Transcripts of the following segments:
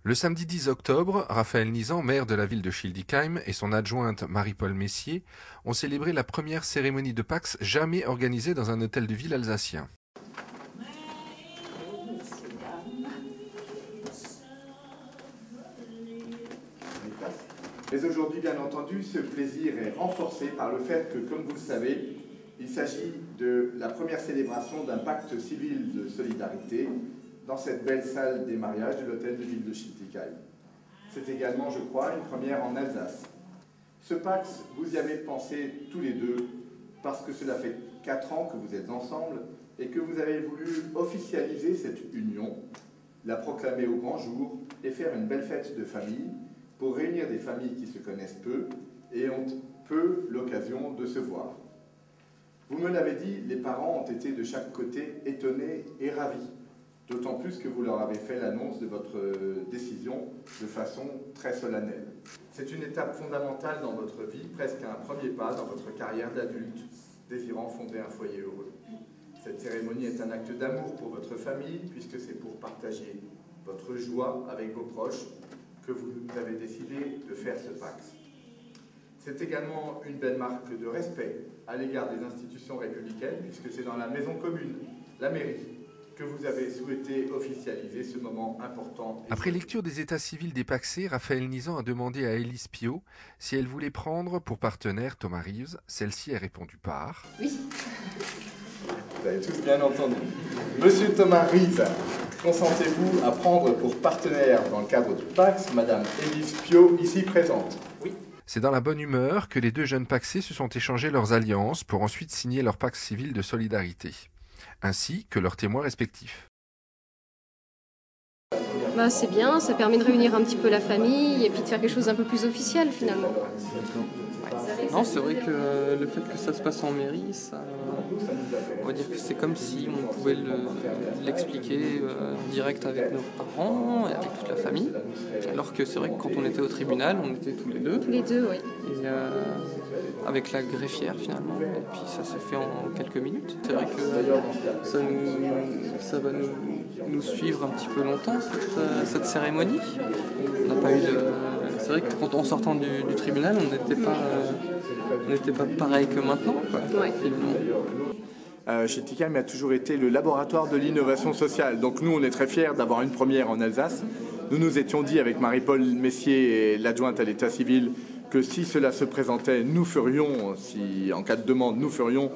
Le samedi 10 octobre, Raphaël Nizan, maire de la ville de Schildikheim, et son adjointe Marie-Paul Messier ont célébré la première cérémonie de Pax jamais organisée dans un hôtel de ville alsacien. Mais aujourd'hui, bien entendu, ce plaisir est renforcé par le fait que, comme vous le savez, il s'agit de la première célébration d'un pacte civil de solidarité dans cette belle salle des mariages de l'hôtel de ville de Schildikheim. C'est également, je crois, une première en Alsace. Ce pacte, vous y avez pensé tous les deux, parce que cela fait 4 ans que vous êtes ensemble et que vous avez voulu officialiser cette union, la proclamer au grand jour et faire une belle fête de famille pour réunir des familles qui se connaissent peu et ont peu l'occasion de se voir. Vous me l'avez dit, les parents ont été de chaque côté étonnés et ravis, d'autant plus que vous leur avez fait l'annonce de votre décision de façon très solennelle. C'est une étape fondamentale dans votre vie, presque un premier pas dans votre carrière d'adulte, désirant fonder un foyer heureux. Cette cérémonie est un acte d'amour pour votre famille, puisque c'est pour partager votre joie avec vos proches que vous avez décidé de faire ce pacte. C'est également une belle marque de respect à l'égard des institutions républicaines, puisque c'est dans la maison commune, la mairie, que vous avez souhaité officialiser ce moment important. Après lecture des états civils des Pacsés, Raphaël Nizan a demandé à Élise Piot si elle voulait prendre pour partenaire Thomas Reeves. Celle-ci a répondu par... Oui. Vous avez tous bien entendu. Monsieur Thomas Reeves, consentez-vous à prendre pour partenaire dans le cadre du Pacs Madame Élise Piot, ici présente? Oui. C'est dans la bonne humeur que les deux jeunes Pacsés se sont échangés leurs alliances pour ensuite signer leur pacte civil de solidarité, ainsi que leurs témoins respectifs. C'est bien, ça permet de réunir un petit peu la famille et puis de faire quelque chose d'un peu plus officiel finalement. Non, c'est vrai que le fait que ça se passe en mairie, on va dire que c'est comme si on pouvait l'expliquer direct avec nos parents et avec toute la famille. Alors que c'est vrai que quand on était au tribunal, on était tous les deux. Tous les deux, oui. Et avec la greffière finalement. Et puis ça s'est fait en quelques minutes. C'est vrai que ça va nous suivre un petit peu longtemps, cette cérémonie. On n'a pas eu de... C'est vrai que quand en sortant du tribunal, on n'était pas pareil que maintenant, quoi, finalement. Schildikheim a toujours été le laboratoire de l'innovation sociale. Donc nous, on est très fiers d'avoir une première en Alsace. Nous nous étions dit avec Marie-Paul Messier et l'adjointe à l'état civil que si cela se présentait, nous ferions, en cas de demande, nous ferions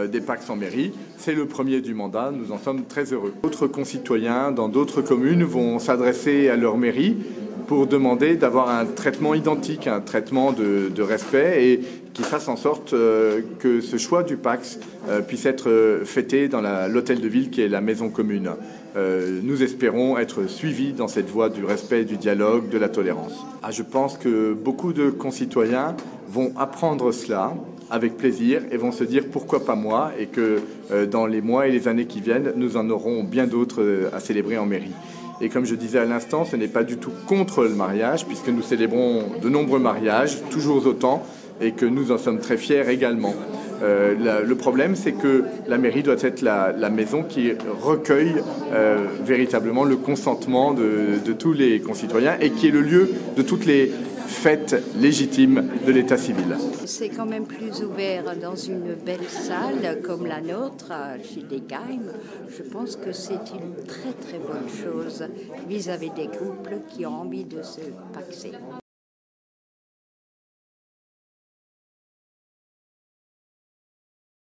des Pacs en mairie. C'est le premier du mandat, nous en sommes très heureux. D'autres concitoyens dans d'autres communes vont s'adresser à leur mairie pour demander d'avoir un traitement identique, un traitement de respect et qui fasse en sorte que ce choix du Pacs puisse être fêté dans l'hôtel de ville qui est la maison commune. Nous espérons être suivis dans cette voie du respect, du dialogue, de la tolérance. Je pense que beaucoup de concitoyens vont apprendre cela avec plaisir et vont se dire pourquoi pas moi, et que dans les mois et les années qui viennent, nous en aurons bien d'autres à célébrer en mairie. Et comme je disais à l'instant, ce n'est pas du tout contre le mariage, puisque nous célébrons de nombreux mariages, toujours autant, et que nous en sommes très fiers également. Le problème, c'est que la mairie doit être la maison qui recueille véritablement le consentement de tous les concitoyens et qui est le lieu de toutes les fêtes légitimes de l'état civil. C'est quand même plus ouvert dans une belle salle comme la nôtre à Schildikheim. Je pense que c'est une très très bonne chose vis-à-vis des couples qui ont envie de se paxer.